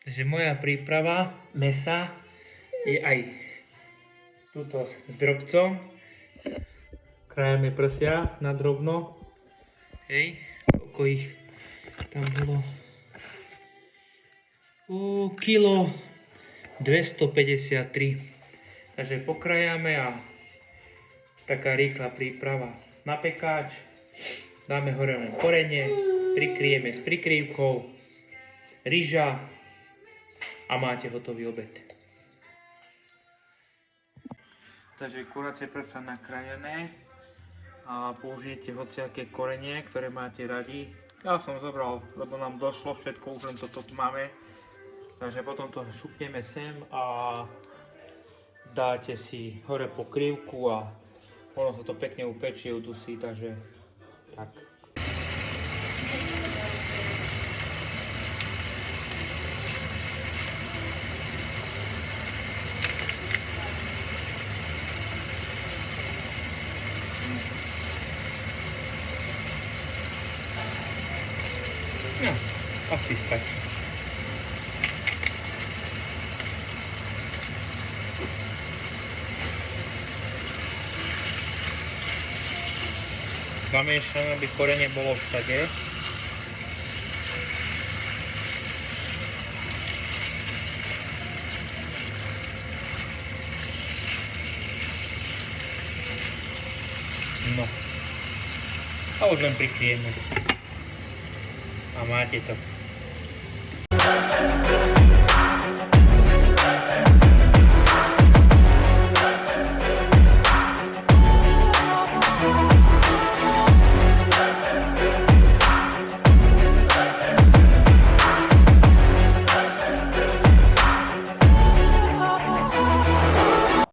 Takže moja príprava mesa je aj tuto s drobcom. Krajeme prsia na drobno. Hej, koľko ich tam bolo? Kilo 253. Takže pokrajame a taká rýchla príprava na pekáč. Dáme hore len korene, prikryjeme s prikrývkou, ryža a máte hotový obed. Takže kuracie prsa nakrájené a použijete hociaké korenie, ktoré máte radi. Ja som zobral, lebo nám došlo všetko, už len toto tu máme. Takže potom to šupneme sem a dáte si hore pokrývku a ono sa to pekne upečie, udusí, takže tak. No, asi stačí. Zamiešam, aby korene bolo všade. No. A už len prikryjeme. A máte to.